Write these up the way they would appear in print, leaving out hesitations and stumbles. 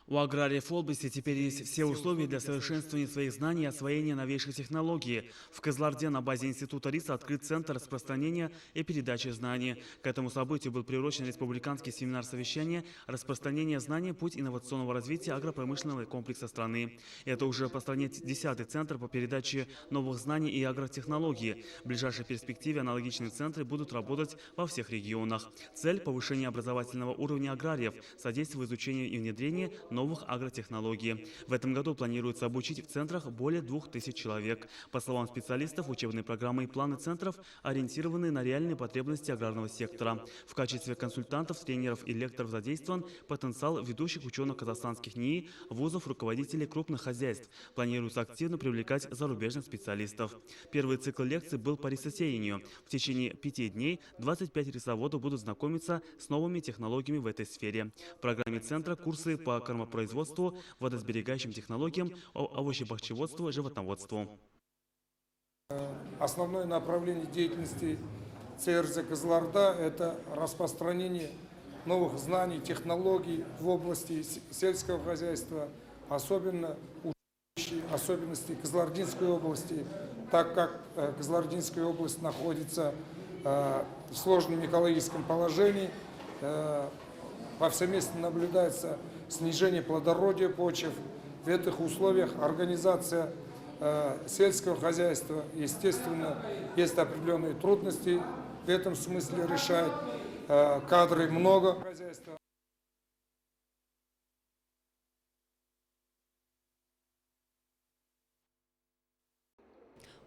У аграриев области теперь есть все условия для совершенствования своих знаний и освоения новейших технологий. В Кызылорде на базе Института РИСа открыт Центр распространения и передачи знаний. К этому событию был приурочен республиканский семинар совещания «Распространение знаний. Путь инновационного развития агропромышленного комплекса страны». Это уже по стране 10-й центр по передаче новых знаний и агротехнологий. В ближайшей перспективе аналогичные центры будут работать во всех регионах. Цель – повышение образовательного уровня аграриев, содействие изучению и внедрению новых агротехнологий. В этом году планируется обучить в центрах более 2000 человек. По словам специалистов, учебные программы и планы центров ориентированы на реальные потребности аграрного сектора. В качестве консультантов, тренеров и лекторов задействован потенциал ведущих ученых казахстанских НИИ, вузов, руководителей крупных хозяйств. Планируется активно привлекать зарубежных специалистов. Первый цикл лекций был по рисосеянию. В течение 5 дней 25 рисоводов будут знакомиться с новыми технологиями в этой сфере. В программе центра курсы по кормопроизводству, водосберегающим технологиям, овощебахчеводству, животноводству. Основное направление деятельности ЦРЗ Кызылорда – это распространение новых знаний, технологий в области сельского хозяйства, особенно учитывающие особенности Кызылординской области, так как Кызылординская область находится в сложном экологическом положении. Повсеместно наблюдается снижение плодородия почв. В этих условиях организация сельского хозяйства, естественно, есть определенные трудности. В этом смысле решает кадры много хозяйства.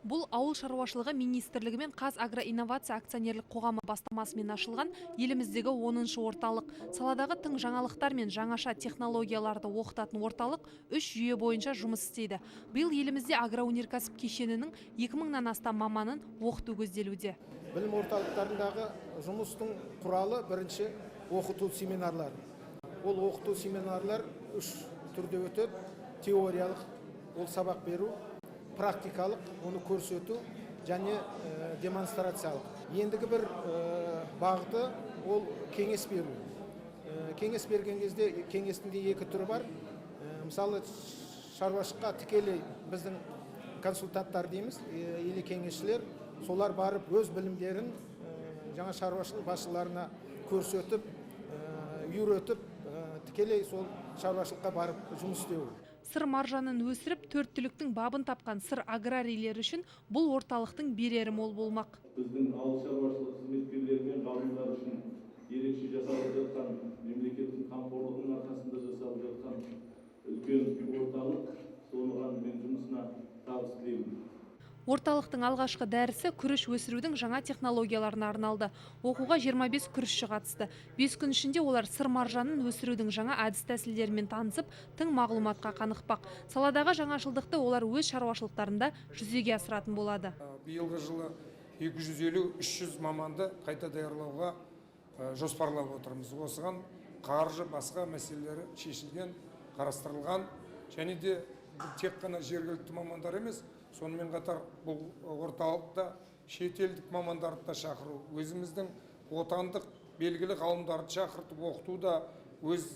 Бұл ауыл шаруашылығы министрлігі мен Қазагроинновация акционерлік қоғамы бастамасымен ашылған еліміздегі 10-шы орталық. Саладағы тың жаңалықтар мен жаңаша технологияларды оқытатын орталық 3 жүйе бойынша жұмыс істейді. Биыл елімізде агроөнеркәсіп кешенінің 2000-нан астам маманын оқыту көзделуде. Білім орталықтарындағы жұмыстың құралы бірінші оқыту семинарлар. Ол оқыту семинарлар 3 түрде өтеді. Теориялық, ол сабақ беру, практикалық, оны көрсету және демонстрациялық. Ендігі бір бағыты ол кеңес беру. Кеңес берген кезде кеңестің де 2 түрі бар. Мысалы шаруашылыққа тікелей біздің консультанттар дейміз, или кеңесшілер, солар барып өз білімдерін жаңа шаруашылық басшыларына көрсетіп, үйретіп, тікелей сол шаруашылыққа барып жұмыс істеу. Сыр маржанын өсіріп, 4 түліктің бабын тапқан сыр аграрийлер үшін бұл орталықтың берері мол болмақ. Біздің ауыл шаруашылық қызметкерлері мен ғалымдар үшін ерекше жасалып жатқан, мемлекеттің қамқорлығының арқасында жасалып жатқан үлкен орталық, соныған мен жұмысына табыс тілеймін. Орталықтың алғашқы дәрісі күріш өсірудің жаңа технологияларына арналды. Оқуға 25 күрішші қатысты. 5 күн ішінде олар сыр маржанын өсірудің жаңа әдіс тәсілдерімен танысып, тың мағлұматқа қанықпақ. Саладағы жаңашылдықты олар өз шаруашылықтарында жүзеге асыратын болады. Биылғы жылы 250-300 маманды қайта даярлауға жоспарлап отырмыз. Осыған қаржы басқа мәселелері шешілген, қарастырылған, және де тек қана жергілікті мамандар емес, сонымен қатар бұл орталықта шетелдік мамандарды да шақыру, өзіміздің отандық белгілі ғалымдарды шақыртып оқыту да өз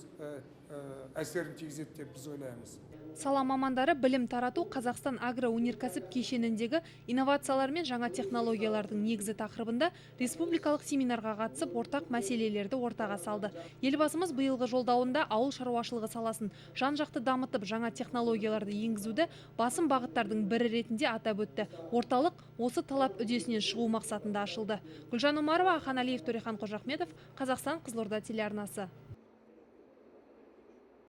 әсерін тигізеді деп біз ойлаймыз. Сала мамандары білім тарату Қазақстан агроөнеркәсіп кешеніндегі инновациялар мен жаңа технологиялардың негізі тақырыбында республикалық семинарға қатысып, ортақ мәселелерді ортаға салды. Елбасымыз биылғы жолдауында ауыл шаруашылығы саласын жан-жақты дамытып, жаңа технологияларды енгізуді басым бағыттардың бірі ретінде атап өтті. Орталық осы талап үдесінен шығу мақсатында ашылды. Гүлжан Омарова, Ахан Алиев, Төрехан Қожахметов, Қазақстан, Қызылорда телеарнасы.